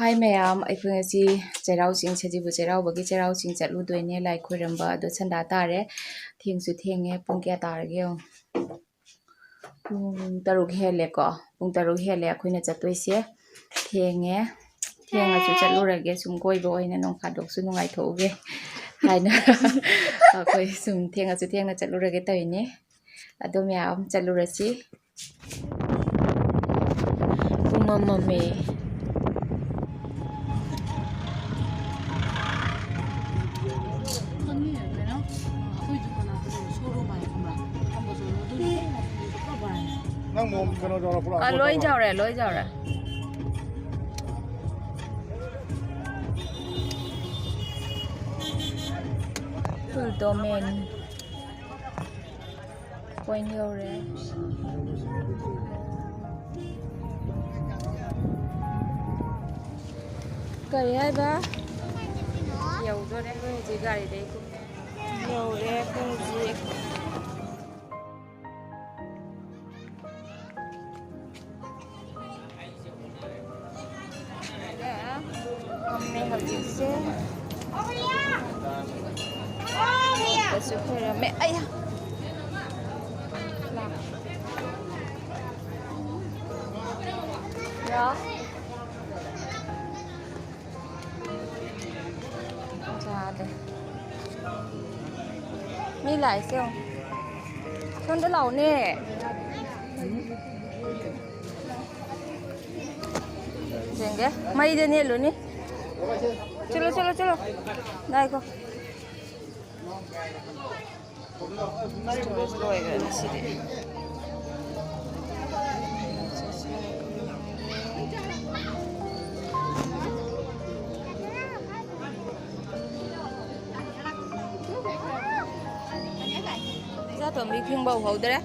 Hi mayam, ꯑꯩꯈꯣꯏ ꯉꯁꯤ ꯆꯩꯔꯥꯎ ꯆꯤꯡ ꯁꯖꯤꯕꯨ ꯆꯩꯔꯥꯎꯕꯒꯤ ꯆꯩꯔꯥꯎ ꯆꯤꯡ ꯆꯠꯂꯨꯗꯣꯏꯅꯦ ꯂꯥꯏ ꯈꯣꯏꯔꯝꯕ ꯑꯗꯣ ꯁꯟꯗꯥ ꯇꯥꯔꯦ ꯊꯦꯡꯁꯨ ꯊꯦꯡꯉꯦ ꯄꯨꯡ ꯀꯌꯥ ꯇꯥꯔꯒꯦ ꯌꯦꯡꯉꯣ ꯄꯨꯡ 6 ꯍꯦꯜꯂꯦꯀꯣ ꯄꯨꯡ 6 ꯍꯦꯜꯂꯦ ꯑꯩꯈꯣꯏꯅ ꯆꯠꯇꯣꯏꯁꯦ ꯊꯦꯡꯉꯁꯨ ꯆꯠꯂꯨꯔꯒꯦ ꯁꯨꯝ ꯀꯣꯏꯕ ꯑꯣꯏꯅ ꯅꯣꯡ ꯐꯥꯗꯣꯛꯁꯨ ꯅꯨꯡꯉꯥꯏꯊꯣꯛꯎꯒꯦ ꯍꯥꯏꯅ ꯑꯩꯈꯣꯏ ꯁꯨꯝ ꯊꯦꯡꯉꯁꯨ ꯊꯦꯡꯅ ꯆꯠꯂꯨꯔꯒꯦ ꯇꯧꯏꯅꯦ ꯑꯗꯣ ꯃꯌꯥꯝ ꯆꯠꯂꯨꯔꯁꯤ ꯄꯨꯡ ꯑꯃꯝꯃꯦ lối giàu rồi full domain point rồi cái hay ba dầu rồi đấy chị gari đấy dầu đấy cũng gì mẹ học gì xe sự khỏe là mẹ ấy đó ra đây mi lại xem con đã lẩu nè Denge, mai de ne luni. Chalo. Dai ko. Slow ga na sidi. Ra to mi khing bầu hầu đấy.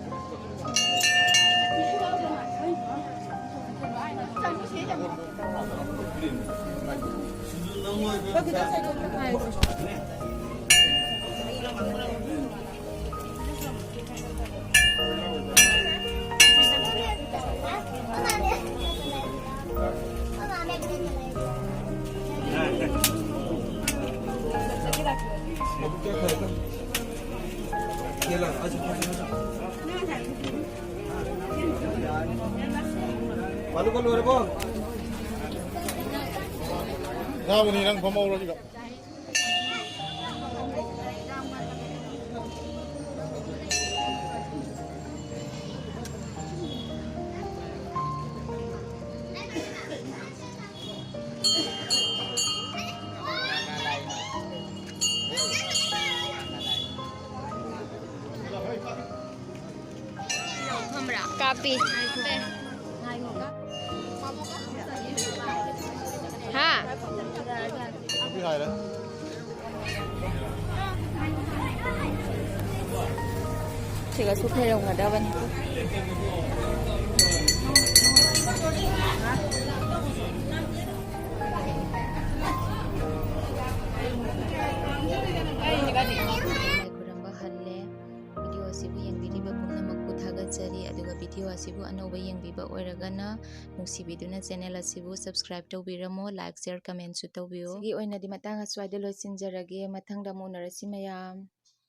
Malu kan luar bang. Nah, ini nang pemau juga. Copy. Ha. Copy hai đấy. Chị có xúc hay đồng ở đâu vậy? Video ꯑꯁꯤꯕꯨ ꯑꯅꯧꯕ ꯌꯦꯡꯕꯤꯕ ꯑꯣꯏꯔꯒꯅ ꯅꯨꯡꯁꯤꯕꯤꯗꯨꯅ channel ꯑꯁꯤꯕꯨ subscribe ꯇꯧꯕꯤꯔꯝꯃꯣ like share ꯀꯃꯦꯟꯠꯁꯨ ꯇꯧꯕꯤꯌꯨ ꯁꯤꯒꯤ ꯑꯣꯏꯅꯗꯤ ꯃꯇꯥꯡ ꯑꯁ꯭ꯋꯥꯏꯗ ꯂꯣꯏꯁꯤꯟꯖꯔꯒꯦ ꯃꯊꯪꯗ ꯑꯃꯨꯛ ꯎꯅꯔꯁꯤ ꯃꯌꯥꯝ